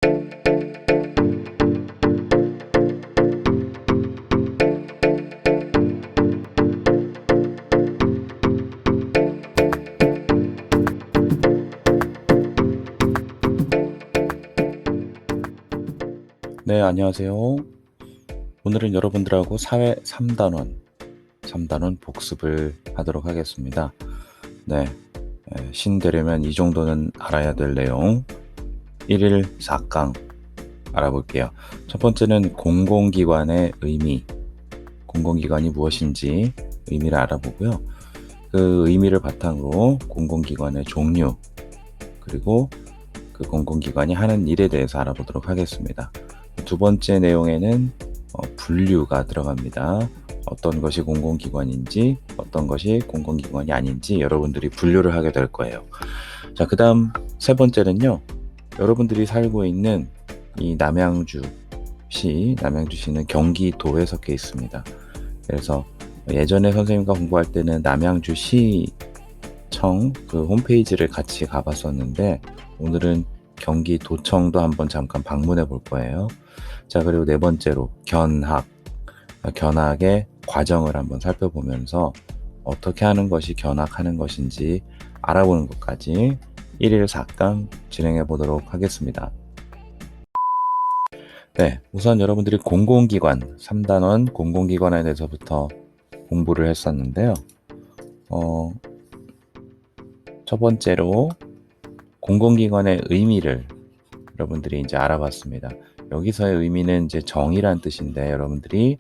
네, 안녕하세요. 오늘은 여러분들하고 사회 3단원 복습을 하도록 하겠습니다. 네, 신 되려면 이 정도는 알아야 될 내용 1일 4강 알아볼게요. 첫 번째는 공공기관의 의미, 공공기관이 무엇인지 의미를 알아보고요. 그 의미를 바탕으로 공공기관의 종류, 그리고 그 공공기관이 하는 일에 대해서 알아보도록 하겠습니다. 두 번째 내용에는 분류가 들어갑니다. 어떤 것이 공공기관인지 어떤 것이 공공기관이 아닌지 여러분들이 분류를 하게 될 거예요. 자, 그 다음 세 번째는요. 여러분들이 살고 있는 이 남양주시는 경기도에 속해 있습니다. 그래서 예전에 선생님과 공부할 때는 남양주시청 그 홈페이지를 같이 가봤었는데 오늘은 경기도청도 한번 잠깐 방문해 볼 거예요. 자, 그리고 네 번째로 견학의 과정을 한번 살펴보면서 어떻게 하는 것이 견학하는 것인지 알아보는 것까지 1일 4강 진행해 보도록 하겠습니다. 네, 우선 여러분들이 공공기관, 3단원 공공기관에 대해서부터 공부를 했었는데요. 첫 번째로 공공기관의 의미를 여러분들이 이제 알아봤습니다. 여기서의 의미는 이제 정의란 뜻인데 여러분들이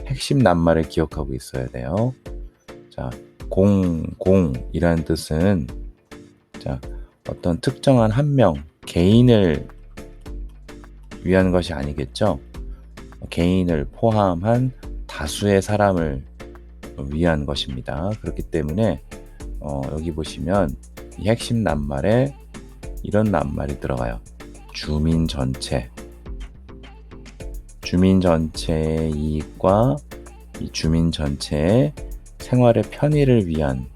핵심 낱말을 기억하고 있어야 돼요. 자, 공이라는 뜻은 자, 어떤 특정한 한 명, 개인을 위한 것이 아니겠죠. 개인을 포함한 다수의 사람을 위한 것입니다. 그렇기 때문에 여기 보시면 이 핵심 낱말에 이런 낱말이 들어가요. 주민 전체의 이익과 이 주민 전체의 생활의 편의를 위한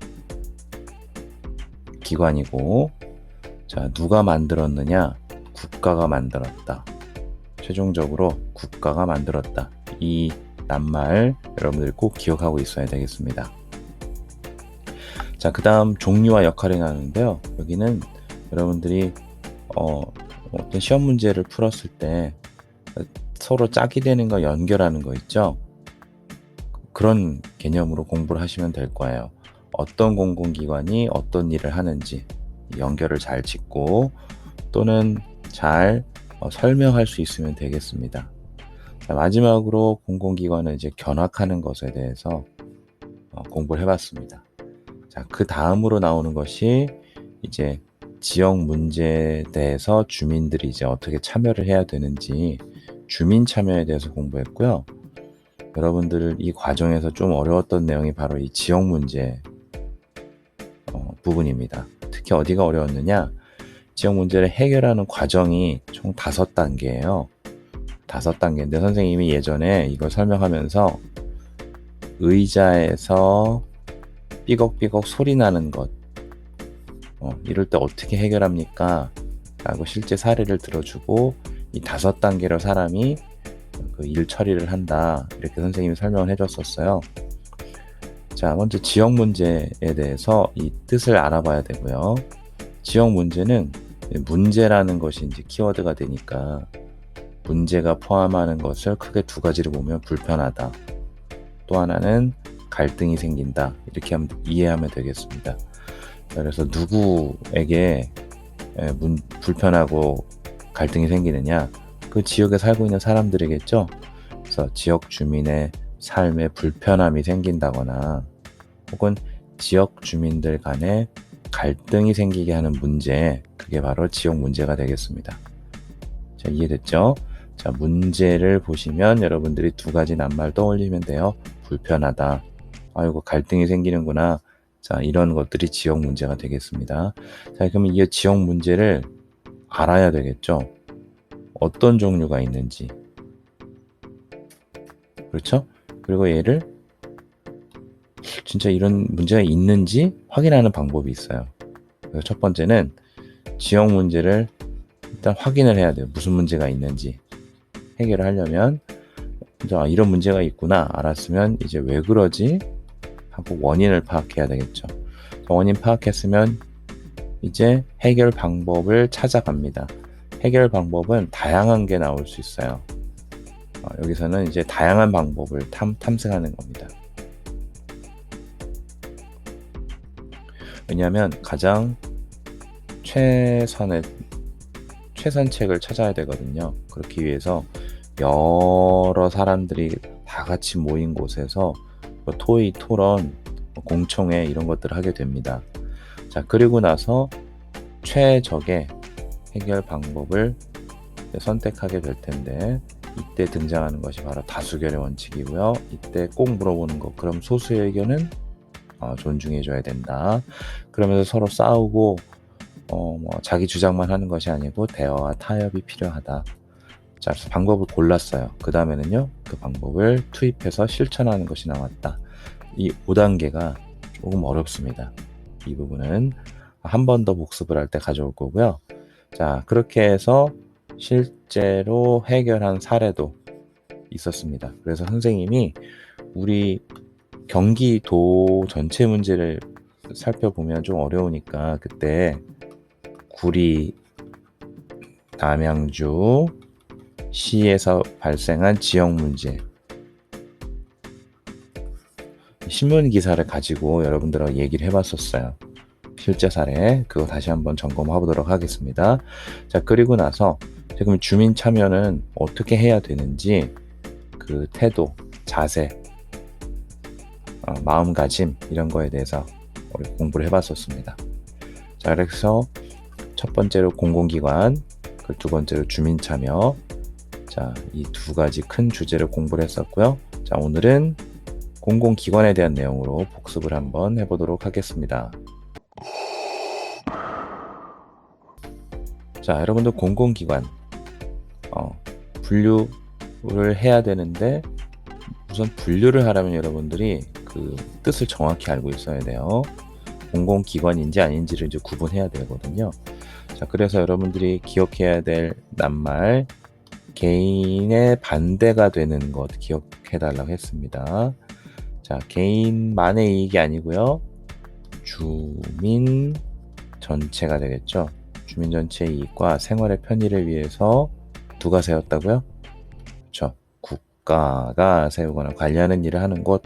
기관이고, 자, 누가 만들었느냐? 국가가 만들었다. 최종적으로 국가가 만들었다. 이 낱말 여러분들이 꼭 기억하고 있어야 되겠습니다. 자, 그 다음 종류와 역할이 나누는데요. 여기는 여러분들이 어떤 시험 문제를 풀었을 때 서로 짝이 되는 거 연결하는 거 있죠? 그런 개념으로 공부를 하시면 될 거예요. 어떤 공공기관이 어떤 일을 하는지 연결을 잘 짓고 또는 잘 설명할 수 있으면 되겠습니다. 자, 마지막으로 공공기관은 이제 견학하는 것에 대해서 공부를 해봤습니다. 자, 그 다음으로 나오는 것이 이제 지역 문제에 대해서 주민들이 이제 어떻게 참여를 해야 되는지 주민 참여에 대해서 공부했고요. 여러분들 이 과정에서 좀 어려웠던 내용이 바로 이 지역 문제 부분입니다. 특히 어디가 어려웠느냐? 지역 문제를 해결하는 과정이 총 5단계예요. 5단계인데 선생님이 예전에 이걸 설명하면서 의자에서 삐걱삐걱 소리 나는 것 이럴 때 어떻게 해결합니까? 라고 실제 사례를 들어주고 이 5단계로 사람이 그 일 처리를 한다 이렇게 선생님이 설명을 해줬었어요. 자, 먼저 지역 문제에 대해서 이 뜻을 알아봐야 되고요. 지역 문제는 문제라는 것이 이제 키워드가 되니까 문제가 포함하는 것을 크게 두 가지로 보면 불편하다. 또 하나는 갈등이 생긴다. 이렇게 이해하면 되겠습니다. 그래서 누구에게 불편하고 갈등이 생기느냐? 그 지역에 살고 있는 사람들이겠죠. 그래서 지역 주민의 삶에 불편함이 생긴다거나 혹은 지역 주민들 간에 갈등이 생기게 하는 문제, 그게 바로 지역 문제가 되겠습니다. 자, 이해됐죠? 자, 문제를 보시면 여러분들이 두 가지 낱말 떠올리면 돼요. 불편하다. 아이고, 갈등이 생기는구나. 자, 이런 것들이 지역 문제가 되겠습니다. 자, 그러면 이 지역 문제를 알아야 되겠죠? 어떤 종류가 있는지. 그렇죠? 그리고 얘를 진짜 이런 문제가 있는지 확인하는 방법이 있어요. 그래서 첫 번째는 지역 문제를 일단 확인을 해야 돼요. 무슨 문제가 있는지. 해결을 하려면 이런 문제가 있구나 알았으면 이제 왜 그러지 하고 원인을 파악해야 되겠죠. 원인 파악했으면 이제 해결 방법을 찾아갑니다. 해결 방법은 다양한 게 나올 수 있어요. 여기서는 이제 다양한 방법을 탐색하는 겁니다. 왜냐하면 가장 최선책을 찾아야 되거든요. 그렇기 위해서 여러 사람들이 다 같이 모인 곳에서 토의, 토론, 공청회 이런 것들을 하게 됩니다. 자, 그리고 나서 최적의 해결 방법을 선택하게 될 텐데 이때 등장하는 것이 바로 다수결의 원칙이고요. 이때 꼭 물어보는 거, 그럼 소수의 의견은 존중해줘야 된다. 그러면서 서로 싸우고 자기 주장만 하는 것이 아니고 대화와 타협이 필요하다. 자, 그래서 방법을 골랐어요. 그 다음에는요, 그 방법을 투입해서 실천하는 것이 나왔다. 이 5단계가 조금 어렵습니다. 이 부분은 한 번 더 복습을 할 때 가져올 거고요. 자, 그렇게 해서 실제로 해결한 사례도 있었습니다. 그래서 선생님이 우리 경기도 전체 문제를 살펴보면 좀 어려우니까 그때 구리, 남양주 시에서 발생한 지역 문제 신문 기사를 가지고 여러분들하고 얘기를 해봤었어요. 실제 사례 그거 다시 한번 점검해 보도록 하겠습니다. 자, 그리고 나서 지금 주민 참여는 어떻게 해야 되는지 그 태도, 자세, 마음가짐 이런 거에 대해서 우리 공부를 해봤었습니다. 자, 그래서 첫 번째로 공공기관, 그 두 번째로 주민 참여. 자, 이 두 가지 큰 주제를 공부를 했었고요. 자, 오늘은 공공기관에 대한 내용으로 복습을 한번 해보도록 하겠습니다. 자, 여러분들 공공기관 분류를 해야 되는데 우선 분류를 하려면 여러분들이 그 뜻을 정확히 알고 있어야 돼요. 공공기관인지 아닌지를 이제 구분해야 되거든요. 자, 그래서 여러분들이 기억해야 될 낱말 개인의 반대가 되는 것 기억해 달라고 했습니다. 자, 개인만의 이익이 아니고요. 주민 전체가 되겠죠. 주민 전체의 이익과 생활의 편의를 위해서 누가 세웠다고요? 그렇죠. 국가가 세우거나 관리하는 일을 하는 곳.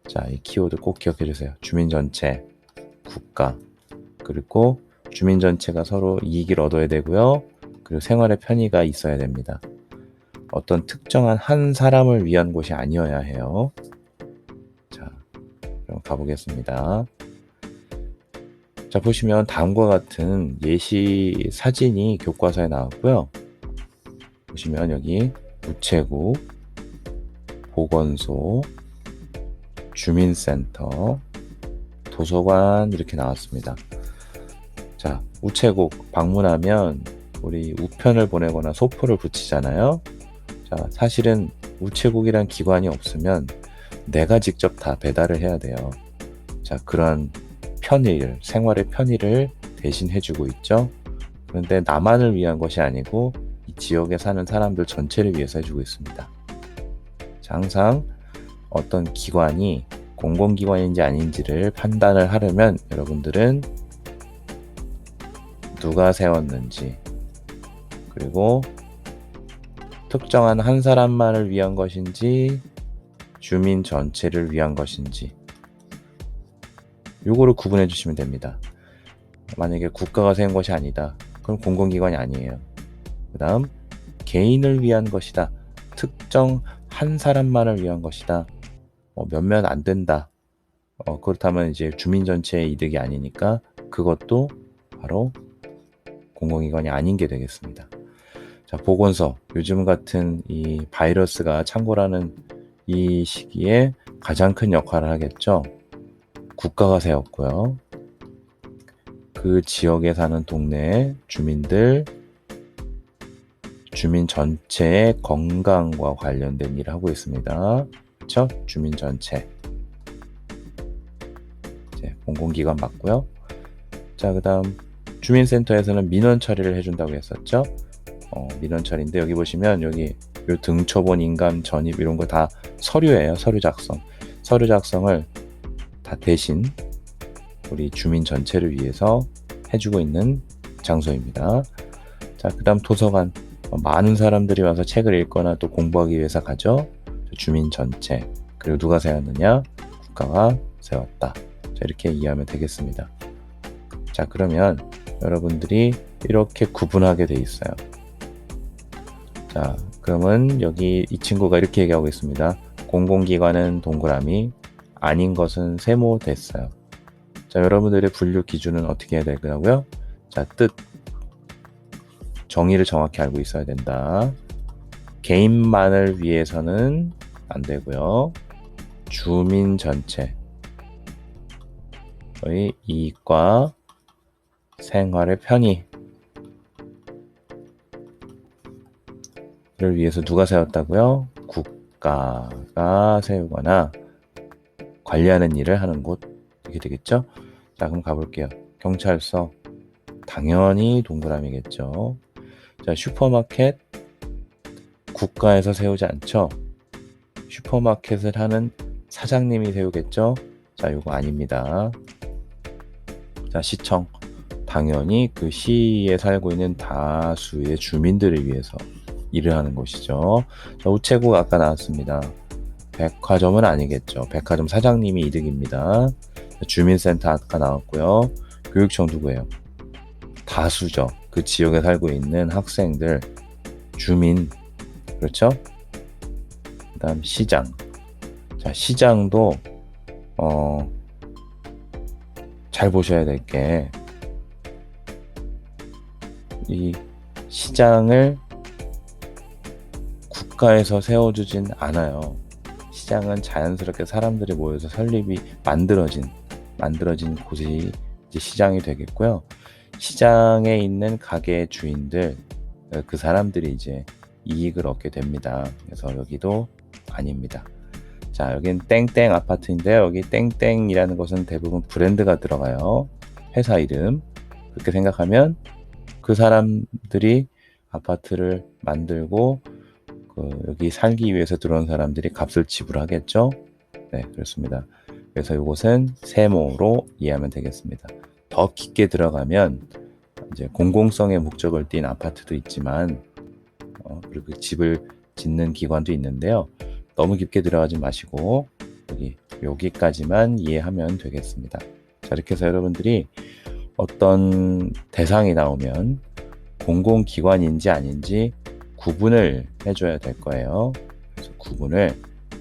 자, 이 키워드 꼭 기억해 주세요. 주민 전체, 국가, 그리고 주민 전체가 서로 이익을 얻어야 되고요. 그리고 생활의 편의가 있어야 됩니다. 어떤 특정한 한 사람을 위한 곳이 아니어야 해요. 자, 그럼 가보겠습니다. 자, 보시면 다음과 같은 예시 사진이 교과서에 나왔고요. 보시면 여기 우체국, 보건소, 주민센터, 도서관 이렇게 나왔습니다. 자, 우체국 방문하면 우리 우편을 보내거나 소포를 붙이잖아요. 자, 사실은 우체국이란 기관이 없으면 내가 직접 다 배달을 해야 돼요. 자, 그런 편의를, 생활의 편의를 대신 해주고 있죠. 그런데 나만을 위한 것이 아니고 이 지역에 사는 사람들 전체를 위해서 해주고 있습니다. 자, 항상 어떤 기관이 공공기관인지 아닌지를 판단을 하려면 여러분들은 누가 세웠는지, 그리고 특정한 한 사람만을 위한 것인지 주민 전체를 위한 것인지 요거를 구분해 주시면 됩니다. 만약에 국가가 세운 것이 아니다. 그럼 공공기관이 아니에요. 그 다음 개인을 위한 것이다. 특정 한 사람만을 위한 것이다. 몇몇 안 된다. 그렇다면 이제 주민 전체의 이득이 아니니까 그것도 바로 공공기관이 아닌 게 되겠습니다. 자, 보건소. 요즘 같은 이 바이러스가 창궐하는 이 시기에 가장 큰 역할을 하겠죠. 국가가 세웠고요. 그 지역에 사는 동네 주민들, 주민 전체의 건강과 관련된 일을 하고 있습니다. 그렇죠? 주민 전체. 이제 공공기관 맞고요. 자, 그 다음 주민센터에서는 민원 처리를 해준다고 했었죠. 민원 처리인데 여기 보시면 여기 요 등초본, 인감, 전입 이런 거 다 서류예요. 서류 작성. 서류 작성을 다 대신 우리 주민 전체를 위해서 해주고 있는 장소입니다. 자, 그 다음 도서관. 많은 사람들이 와서 책을 읽거나 또 공부하기 위해서 가죠. 주민 전체. 그리고 누가 세웠느냐? 국가가 세웠다. 자, 이렇게 이해하면 되겠습니다. 자, 그러면 여러분들이 이렇게 구분하게 돼 있어요. 자, 그러면 여기 이 친구가 이렇게 얘기하고 있습니다. 공공기관은 동그라미, 아닌 것은 세모 됐어요. 자, 여러분들의 분류 기준은 어떻게 해야 되고요? 자, 뜻. 정의를 정확히 알고 있어야 된다. 개인만을 위해서는 안 되고요. 주민 전체의 이익과 생활의 편의를 위해서 누가 세웠다고요? 국가가 세우거나 관리하는 일을 하는 곳, 이렇게 되겠죠? 자, 그럼 가볼게요. 경찰서, 당연히 동그라미겠죠. 자, 슈퍼마켓, 국가에서 세우지 않죠? 슈퍼마켓을 하는 사장님이 세우겠죠? 자, 이거 아닙니다. 자, 시청, 당연히 그 시에 살고 있는 다수의 주민들을 위해서 일을 하는 곳이죠. 자, 우체국 아까 나왔습니다. 백화점은 아니겠죠. 백화점 사장님이 이득입니다. 자, 주민센터 아까 나왔고요. 교육청 누구예요? 다수죠. 그 지역에 살고 있는 학생들, 주민, 그렇죠? 그 다음 시장. 자, 시장도 잘 보셔야 될 게, 이 시장을 국가에서 세워주진 않아요. 시장은 자연스럽게 사람들이 모여서 설립이 만들어진 곳이 이제 시장이 되겠고요. 시장에 있는 가게 주인들, 그 사람들이 이제 이익을 얻게 됩니다. 그래서 여기도 아닙니다. 자, 여긴 땡땡 아파트인데요. 여기 땡땡이라는 것은 대부분 브랜드가 들어가요. 회사 이름. 그렇게 생각하면 그 사람들이 아파트를 만들고 여기 살기 위해서 들어온 사람들이 값을 지불하겠죠? 네, 그렇습니다. 그래서 이것은 세모로 이해하면 되겠습니다. 더 깊게 들어가면 이제 공공성의 목적을 띈 아파트도 있지만 그리고 집을 짓는 기관도 있는데요. 너무 깊게 들어가지 마시고 여기까지만 이해하면 되겠습니다. 자, 이렇게 해서 여러분들이 어떤 대상이 나오면 공공기관인지 아닌지 구분을 해줘야 될 거예요. 그래서 구분을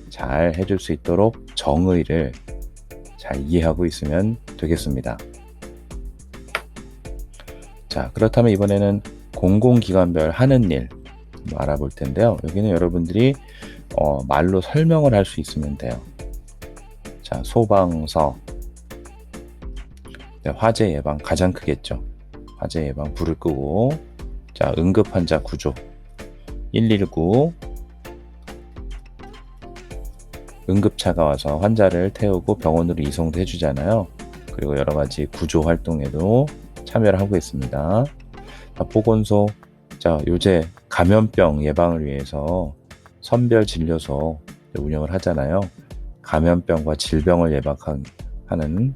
잘 해줄 수 있도록 정의를 잘 이해하고 있으면 되겠습니다. 자, 그렇다면 이번에는 공공기관별 하는 일 알아볼 텐데요. 여기는 여러분들이 말로 설명을 할 수 있으면 돼요. 자, 소방서, 화재 예방 가장 크겠죠. 화재 예방 불을 끄고, 자, 응급환자 구조, 119, 응급차가 와서 환자를 태우고 병원으로 이송도 해주잖아요. 그리고 여러 가지 구조 활동에도 참여를 하고 있습니다. 자, 보건소, 자, 요새 감염병 예방을 위해서 선별 진료소 운영을 하잖아요. 감염병과 질병을 예방하는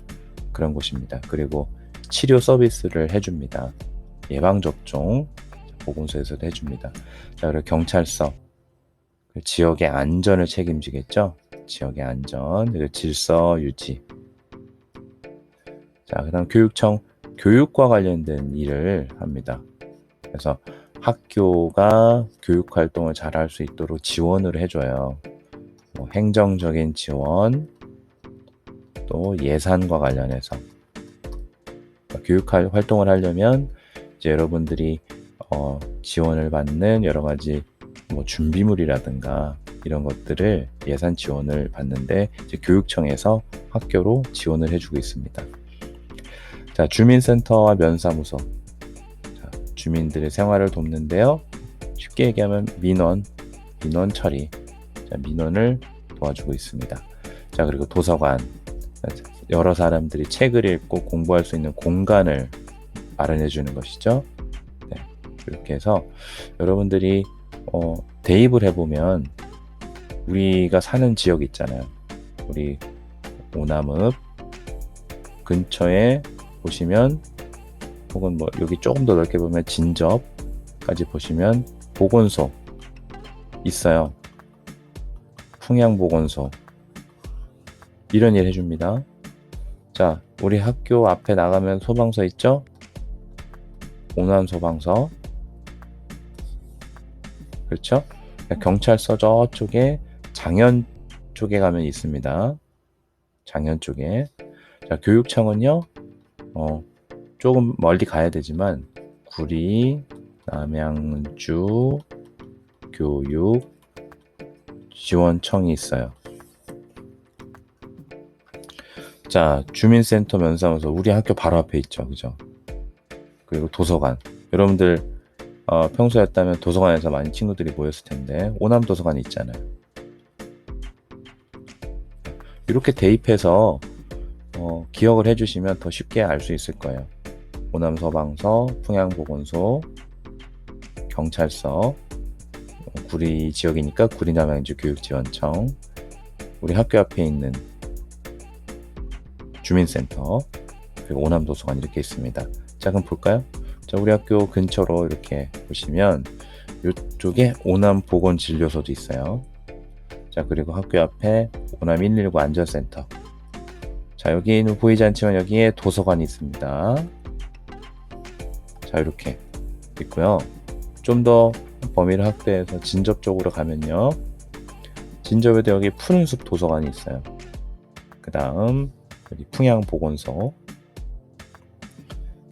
그런 곳입니다. 그리고 치료 서비스를 해줍니다. 예방접종 보건소에서도 해줍니다. 자, 그리고 경찰서, 지역의 안전을 책임지겠죠. 지역의 안전, 그리고 질서 유지. 자, 그 다음 교육청, 교육과 관련된 일을 합니다. 그래서 학교가 교육 활동을 잘 할 수 있도록 지원을 해줘요. 행정적인 지원, 또 예산과 관련해서 교육 활동을 하려면 이제 여러분들이 지원을 받는 여러 가지 준비물이라든가 이런 것들을 예산 지원을 받는데 이제 교육청에서 학교로 지원을 해주고 있습니다. 자, 주민센터와 면사무소, 자, 주민들의 생활을 돕는데요. 쉽게 얘기하면 민원 처리, 자, 민원을 도와주고 있습니다. 자, 그리고 도서관, 여러 사람들이 책을 읽고 공부할 수 있는 공간을 마련해 주는 것이죠. 네, 이렇게 해서 여러분들이 대입을 해보면 우리가 사는 지역 있잖아요. 우리 오남읍 근처에 보시면, 혹은 뭐 여기 조금 더 넓게 보면 진접까지 보시면 보건소 있어요. 풍양보건소. 이런 일 해줍니다. 자, 우리 학교 앞에 나가면 소방서 있죠? 오남소방서. 그렇죠? 경찰서 저쪽에 장현 쪽에 가면 있습니다. 장현 쪽에. 자, 교육청은요, 조금 멀리 가야 되지만 구리, 남양주 교육 지원청이 있어요. 자, 주민센터 면사무소 우리 학교 바로 앞에 있죠, 그죠? 그리고 도서관. 여러분들 평소였다면 도서관에서 많이 친구들이 모였을 텐데 오남 도서관이 있잖아요. 이렇게 대입해서 기억을 해주시면 더 쉽게 알 수 있을 거예요. 오남소방서, 풍양보건소, 경찰서, 구리 지역이니까 구리 남양주 교육지원청, 우리 학교 앞에 있는 주민센터, 그리고 오남도서관 이렇게 있습니다. 자, 그럼 볼까요? 자, 우리 학교 근처로 이렇게 보시면 이쪽에 오남보건진료소도 있어요. 자, 그리고 학교 앞에 오남 119 안전센터. 자, 여기는 보이지 않지만 여기에 도서관이 있습니다. 자, 이렇게 있고요. 좀 더 범위를 확대해서 진접 쪽으로 가면요, 진접에도 여기 푸른숲 도서관이 있어요. 그 다음 여기 풍양보건소.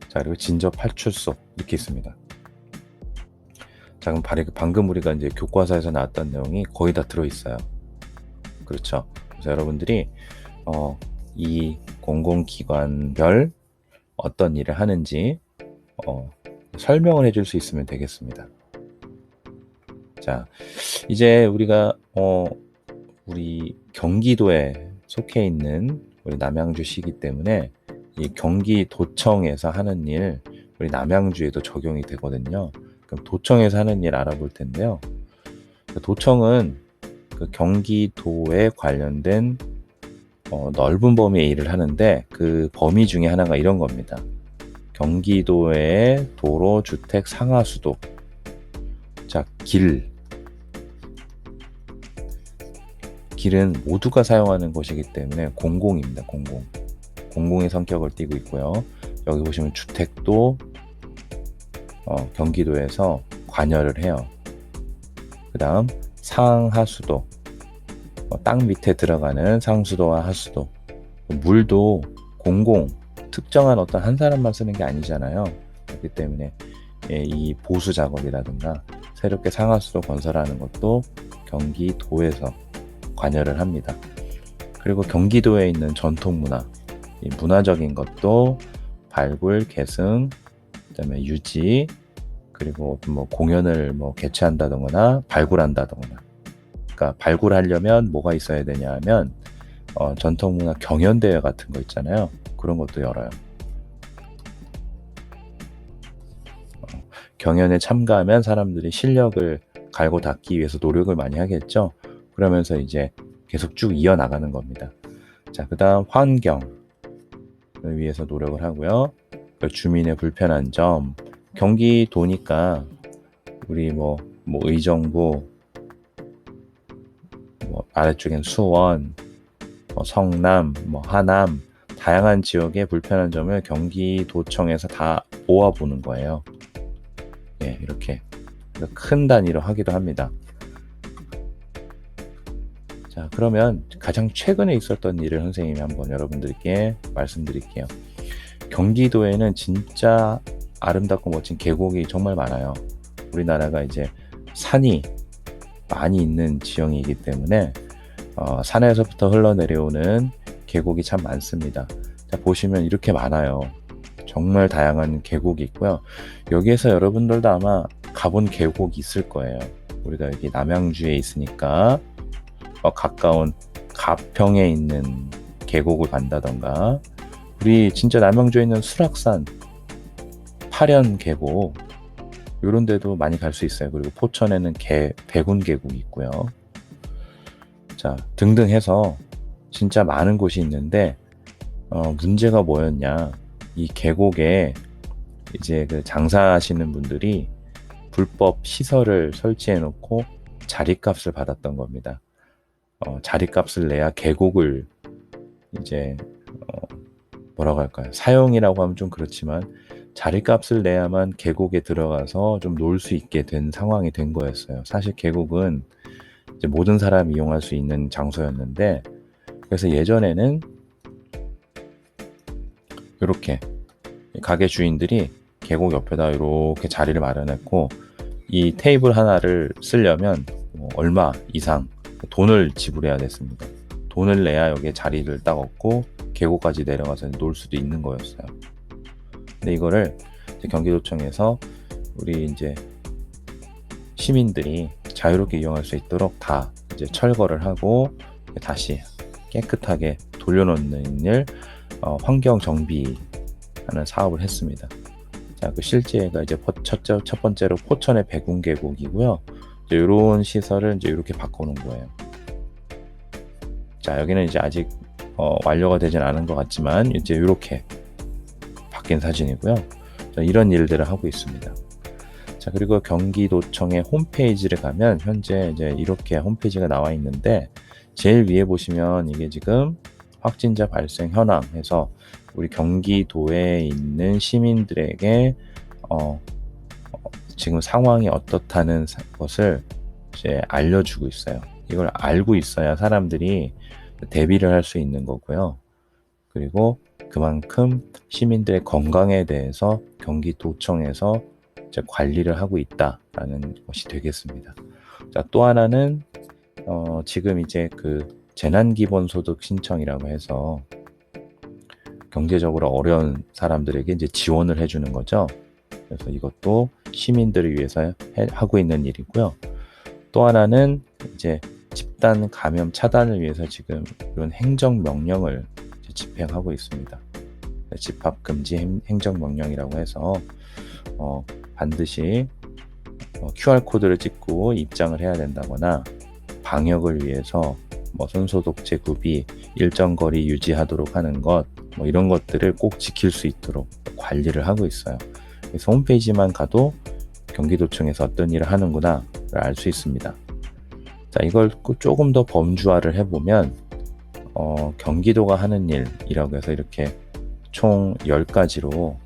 자, 그리고 진접 파출소 이렇게 있습니다. 자, 그럼 방금 우리가 이제 교과서에서 나왔던 내용이 거의 다 들어있어요. 그렇죠. 그래서 여러분들이 이 공공기관별 어떤 일을 하는지 설명을 해줄 수 있으면 되겠습니다. 자, 이제 우리가 우리 경기도에 속해 있는 우리 남양주시이기 때문에 이 경기도청에서 하는 일 우리 남양주에도 적용이 되거든요. 그럼 도청에서 하는 일 알아볼 텐데요. 도청은 그 경기도에 관련된 넓은 범위의 일을 하는데 그 범위 중에 하나가 이런 겁니다. 경기도의 도로, 주택, 상하수도. 자, 길은 모두가 사용하는 것이기 때문에 공공입니다. 공공의 성격을 띠고 있고요. 여기 보시면 주택도 경기도에서 관여를 해요. 그 다음 상하수도, 땅 밑에 들어가는 상수도와 하수도. 물도 특정한 어떤 한 사람만 쓰는 게 아니잖아요. 그렇기 때문에 이 보수 작업이라든가 새롭게 상하수도 건설하는 것도 경기도에서 관여를 합니다. 그리고 경기도에 있는 전통문화, 이 문화적인 것도 발굴, 계승, 그다음에 유지, 그리고 뭐 공연을 개최한다거나 발굴한다거나. 그러니까 발굴하려면 뭐가 있어야 되냐 하면 전통문화 경연대회 같은 거 있잖아요. 그런 것도 열어요. 경연에 참가하면 사람들이 실력을 갈고 닦기 위해서 노력을 많이 하겠죠. 그러면서 이제 계속 쭉 이어나가는 겁니다. 자, 그 다음 환경을 위해서 노력을 하고요. 주민의 불편한 점, 경기도니까 우리 의정부, 아래쪽엔 수원, 성남, 하남, 다양한 지역의 불편한 점을 경기도청에서 다 모아보는 거예요. 예, 이렇게 큰 단위로 하기도 합니다. 자, 그러면 가장 최근에 있었던 일을 선생님이 한번 여러분들께 말씀드릴게요. 경기도에는 진짜 아름답고 멋진 계곡이 정말 많아요. 우리나라가 이제 산이 많이 있는 지형이기 때문에 산에서부터 흘러내려오는 계곡이 참 많습니다. 자, 보시면 이렇게 많아요. 정말 다양한 계곡이 있고요. 여기에서 여러분들도 아마 가본 계곡이 있을 거예요. 우리가 여기 남양주에 있으니까 가까운 가평에 있는 계곡을 간다던가, 우리 진짜 남양주에 있는 수락산, 파련 계곡 이런 데도 많이 갈 수 있어요. 그리고 포천에는 백운 계곡이 있고요. 자, 등등 해서 진짜 많은 곳이 있는데 문제가 뭐였냐? 이 계곡에 이제 그 장사하시는 분들이 불법 시설을 설치해 놓고 자리값을 받았던 겁니다. 자리값을 내야 계곡을 이제 뭐라고 할까요? 사용이라고 하면 좀 그렇지만 자리값을 내야만 계곡에 들어가서 좀 놀 수 있게 된 상황이 된 거였어요. 사실 계곡은 이제 모든 사람이 이용할 수 있는 장소였는데, 그래서 예전에는 이렇게 가게 주인들이 계곡 옆에다 이렇게 자리를 마련했고, 이 테이블 하나를 쓰려면 얼마 이상 돈을 지불해야 됐습니다. 돈을 내야 여기에 자리를 딱 얻고 계곡까지 내려가서 놀 수도 있는 거였어요. 근데 이거를 이제 경기도청에서 우리 이제 시민들이 자유롭게 이용할 수 있도록 다 이제 철거를 하고 다시 깨끗하게 돌려놓는 일, 환경 정비하는 사업을 했습니다. 자, 그 실제가 이제 첫 번째로 포천의 백운 계곡이고요. 이제 이런 시설을 이제 이렇게 바꿔놓은 거예요. 자, 여기는 이제 아직 완료가 되진 않은 것 같지만 이제 이렇게 바뀐 사진이고요. 자, 이런 일들을 하고 있습니다. 자, 그리고 경기도청의 홈페이지를 가면 현재 이제 이렇게 홈페이지가 나와 있는데, 제일 위에 보시면 이게 지금 확진자 발생 현황 해서 우리 경기도에 있는 시민들에게 지금 상황이 어떻다는 것을 이제 알려주고 있어요. 이걸 알고 있어야 사람들이 대비를 할 수 있는 거고요. 그리고 그만큼 시민들의 건강에 대해서 경기도청에서 이제 관리를 하고 있다라는 것이 되겠습니다. 자, 또 하나는 지금 이제 그 재난기본소득 신청이라고 해서 경제적으로 어려운 사람들에게 이제 지원을 해주는 거죠. 그래서 이것도 시민들을 위해서 하고 있는 일이고요. 또 하나는 이제 집단 감염 차단을 위해서 지금 이런 행정명령을 집행하고 있습니다. 집합금지 행정명령이라고 해서 반드시 QR코드를 찍고 입장을 해야 된다거나, 방역을 위해서 손소독제 구비, 일정 거리 유지하도록 하는 것, 이런 것들을 꼭 지킬 수 있도록 관리를 하고 있어요. 그래서 홈페이지만 가도 경기도청에서 어떤 일을 하는구나를 알 수 있습니다. 자, 이걸 조금 더 범주화를 해보면 경기도가 하는 일이라고 해서 이렇게 총 10가지로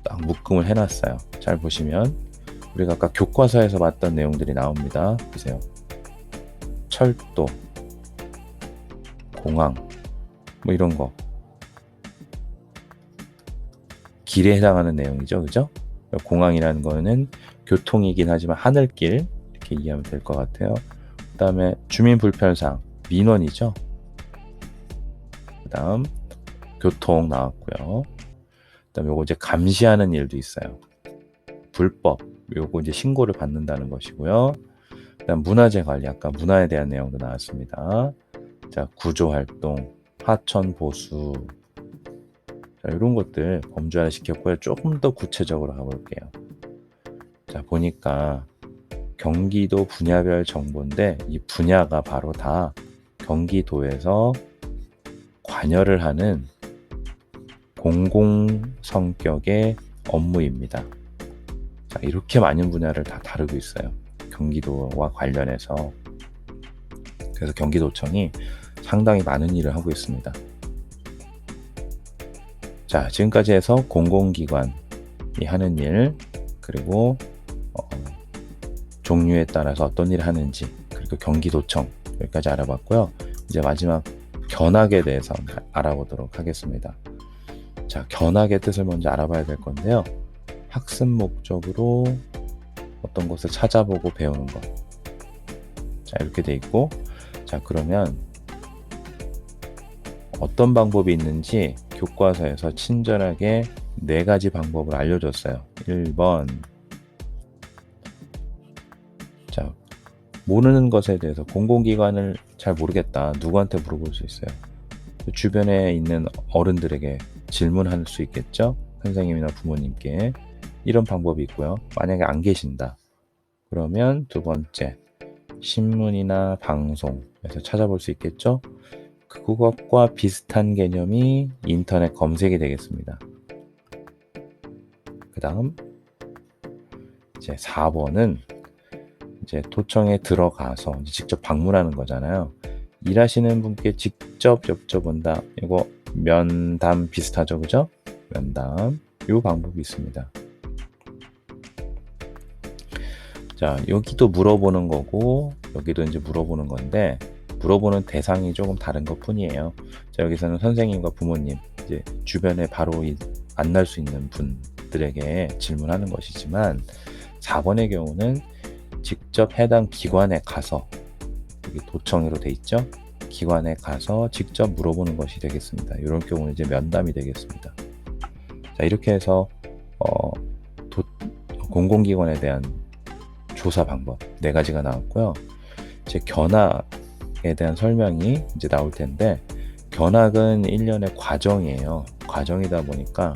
딱 묶음을 해놨어요. 잘 보시면 우리가 아까 교과서에서 봤던 내용들이 나옵니다. 보세요. 철도, 공항, 이런 거. 길에 해당하는 내용이죠. 그죠? 공항이라는 거는 교통이긴 하지만 하늘길, 이렇게 이해하면 될 것 같아요. 그 다음에 주민불편상, 민원이죠. 그 다음 교통 나왔고요. 그 다음에 요거 이제 감시하는 일도 있어요. 불법, 요거 이제 신고를 받는다는 것이고요. 그 다음 문화재 관리, 아까 문화에 대한 내용도 나왔습니다. 자, 구조활동, 하천 보수, 자, 이런 것들 범주화를 시켰고요. 조금 더 구체적으로 가볼게요. 자, 보니까 경기도 분야별 정보인데, 이 분야가 바로 다 경기도에서 관여를 하는 공공 성격의 업무입니다. 자, 이렇게 많은 분야를 다 다루고 있어요. 경기도와 관련해서. 그래서 경기도청이 상당히 많은 일을 하고 있습니다. 자, 지금까지 해서 공공기관이 하는 일, 그리고 종류에 따라서 어떤 일을 하는지, 그리고 경기도청 여기까지 알아봤고요. 이제 마지막 견학에 대해서 알아보도록 하겠습니다. 자, 견학의 뜻을 먼저 알아봐야 될 건데요. 학습 목적으로 어떤 것을 찾아보고 배우는 것. 자, 이렇게 돼 있고, 자, 그러면 어떤 방법이 있는지 교과서에서 친절하게 4가지 방법을 알려줬어요. 1번, 자, 모르는 것에 대해서 공공기관을 잘 모르겠다. 누구한테 물어볼 수 있어요? 주변에 있는 어른들에게 질문할 수 있겠죠? 선생님이나 부모님께. 이런 방법이 있고요. 만약에 안 계신다. 그러면 두 번째, 신문이나 방송에서 찾아볼 수 있겠죠? 그것과 비슷한 개념이 인터넷 검색이 되겠습니다. 그 다음 이제 4번은 이제 도청에 들어가서 이제 직접 방문하는 거잖아요. 일하시는 분께 직접 여쭤본다. 이거 면담 비슷하죠, 그죠? 면담. 이 방법이 있습니다. 자, 여기도 물어보는 거고 여기도 이제 물어보는 건데 물어보는 대상이 조금 다른 것 뿐이에요. 자, 여기서는 선생님과 부모님, 이제 주변에 바로 만날 수 있는 분들에게 질문하는 것이지만 4번의 경우는 직접 해당 기관에 가서, 여기 도청으로 돼 있죠? 기관에 가서 직접 물어보는 것이 되겠습니다. 이런 경우는 이제 면담이 되겠습니다. 자, 이렇게 해서 공공기관에 대한 조사 방법 4가지가 나왔고요. 이제 견학에 대한 설명이 이제 나올 텐데, 견학은 1년의 과정이에요. 과정이다 보니까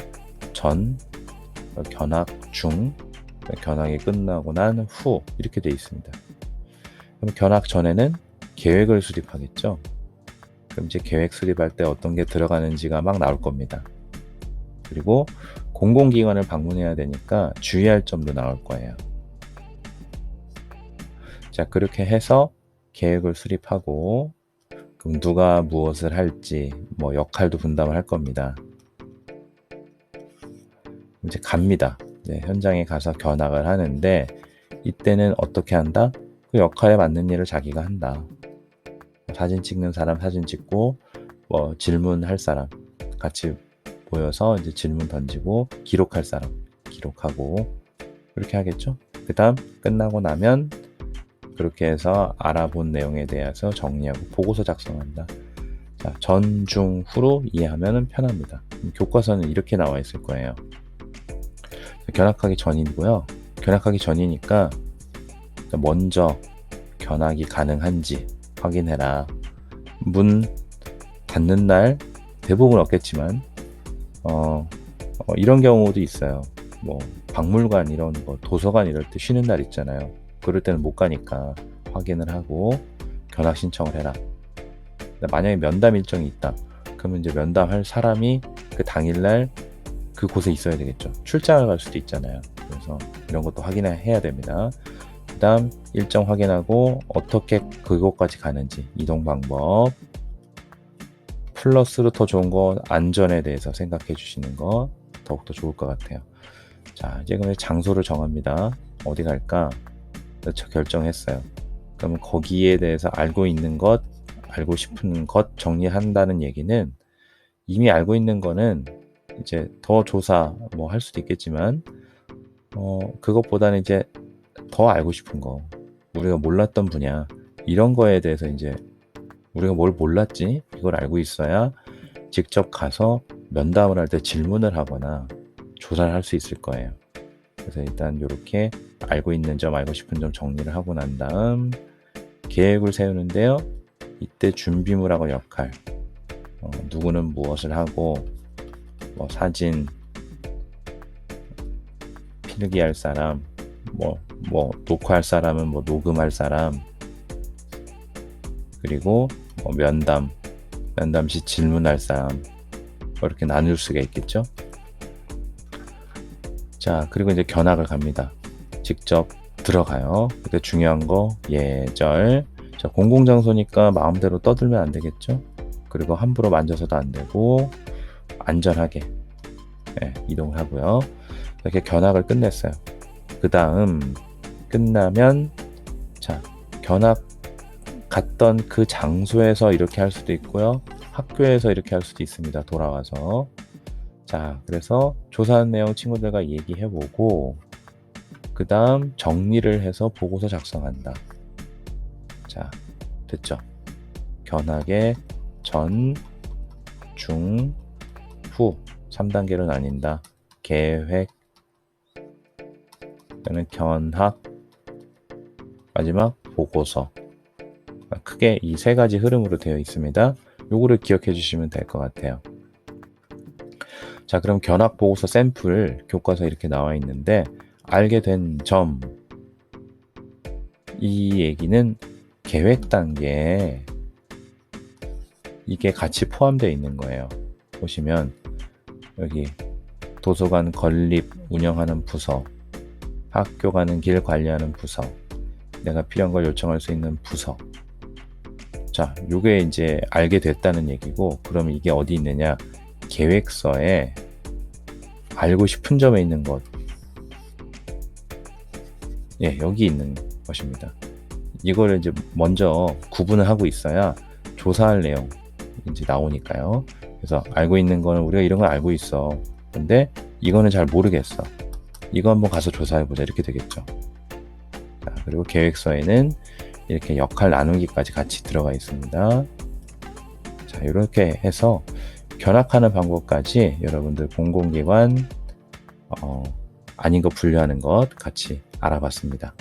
견학 중, 견학이 끝나고 난 후 이렇게 돼 있습니다. 그럼 견학 전에는 계획을 수립하겠죠. 그럼 이제 계획 수립할 때 어떤 게 들어가는지가 막 나올 겁니다. 그리고 공공기관을 방문해야 되니까 주의할 점도 나올 거예요. 자, 그렇게 해서 계획을 수립하고 그럼 누가 무엇을 할지 뭐 역할도 분담을 할 겁니다. 이제 갑니다. 이제 현장에 가서 견학을 하는데 이때는 어떻게 한다? 그 역할에 맞는 일을 자기가 한다. 사진 찍는 사람 사진 찍고 뭐 질문할 사람 같이 모여서 이제 질문 던지고 기록할 사람 기록하고 그렇게 하겠죠. 그 다음 끝나고 나면 그렇게 해서 알아본 내용에 대해서 정리하고 보고서 작성한다. 자, 전, 중, 후로 이해하면 편합니다. 교과서는 이렇게 나와 있을 거예요. 견학하기 전이고요. 견학하기 전이니까 먼저 견학이 가능한지 확인해라. 문 닫는 날 대부분 없겠지만 이런 경우도 있어요. 뭐 박물관 이런 거, 도서관 이럴 때 쉬는 날 있잖아요. 그럴 때는 못 가니까 확인을 하고 견학 신청을 해라. 만약에 면담 일정이 있다. 그러면 이제 면담할 사람이 그 당일날 그곳에 있어야 되겠죠. 출장을 갈 수도 있잖아요. 그래서 이런 것도 확인해야 됩니다. 그 다음 일정 확인하고 어떻게 그곳까지 가는지, 이동 방법, 플러스로 더 좋은 거 안전에 대해서 생각해 주시는 거 더욱더 좋을 것 같아요. 자, 이제 그럼 장소를 정합니다. 어디 갈까? 저 결정했어요. 그러면 거기에 대해서 알고 있는 것, 알고 싶은 것 정리한다는 얘기는 이미 알고 있는 거는 이제 더 조사 뭐 할 수도 있겠지만 그것보다는 이제 더 알고 싶은 거, 우리가 몰랐던 분야 이런 거에 대해서 이제 우리가 뭘 몰랐지 이걸 알고 있어야 직접 가서 면담을 할 때 질문을 하거나 조사를 할 수 있을 거예요. 그래서 일단 이렇게 알고 있는 점, 알고 싶은 점 정리를 하고 난 다음 계획을 세우는데요. 이때 준비물하고 역할, 누구는 무엇을 하고, 뭐 사진, 필기할 사람, 뭐 녹화할 사람은 뭐 녹음할 사람, 그리고 뭐 면담 시 질문할 사람, 이렇게 나눌 수가 있겠죠. 자, 그리고 이제 견학을 갑니다. 직접 들어가요. 근데 중요한 거 예절. 자, 공공장소니까 마음대로 떠들면 안 되겠죠. 그리고 함부로 만져서도 안 되고 안전하게 이동을 하고요. 이렇게 견학을 끝냈어요. 그 다음 끝나면 자, 견학 갔던 그 장소에서 이렇게 할 수도 있고요. 학교에서 이렇게 할 수도 있습니다. 돌아와서. 자, 그래서 조사한 내용 친구들과 얘기해보고 그 다음 정리를 해서 보고서 작성한다. 자, 됐죠? 견학의 전, 중, 후 3단계로 나뉜다. 계획, 또는 견학, 마지막 보고서. 크게 이 3가지 흐름으로 되어 있습니다. 요거를 기억해 주시면 될 것 같아요. 자, 그럼 견학 보고서 샘플 교과서에 이렇게 나와 있는데 알게 된 점, 이 얘기는 계획 단계에 이게 같이 포함되어 있는 거예요. 보시면 여기 도서관 건립 운영하는 부서, 학교 가는 길 관리하는 부서, 내가 필요한 걸 요청할 수 있는 부서. 자, 요게 이제 알게 됐다는 얘기고, 그러면 이게 어디 있느냐? 계획서에 알고 싶은 점에 있는 것. 예, 여기 있는 것입니다. 이거를 이제 먼저 구분을 하고 있어야 조사할 내용 이제 나오니까요. 그래서 알고 있는 거는 우리가 이런 걸 알고 있어. 근데 이거는 잘 모르겠어. 이거 한번 가서 조사해보자. 이렇게 되겠죠. 자, 그리고 계획서에는 이렇게 역할 나누기까지 같이 들어가 있습니다. 자, 이렇게 해서 견학하는 방법까지 여러분들 공공기관 아닌 거 분류하는 것 같이 알아봤습니다.